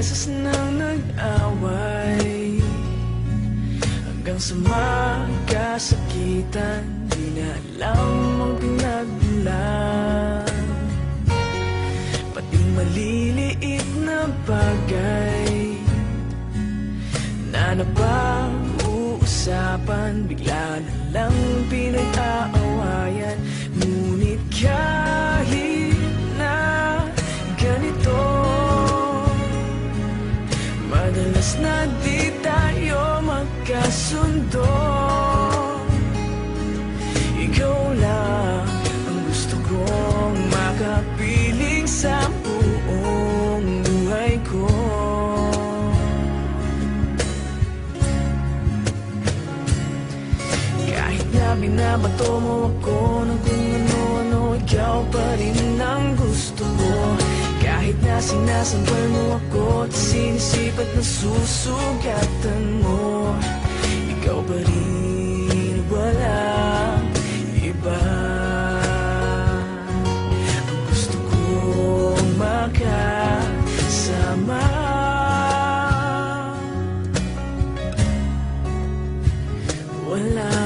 beses nang nag-away, hanggang sa magkasakitan, di na alam ang pinagmulan. Pati maliliit na bagay na napag-uusapan, bigla na lang pinag-aawayan. Ngunit kahit na ganito, madalas na di tayo magkasundo. Ikaw lang ang gusto kong makapiling sa buong buhay ko. Kahit na binabato mo ako ng kung ano-ano, ikaw pa rin ang gusto ko. Kahit na sinasampal mo ako at sinisip at nasusugatan mo, ikaw pa rin, walang iba. Ang gusto kong makasama. Wala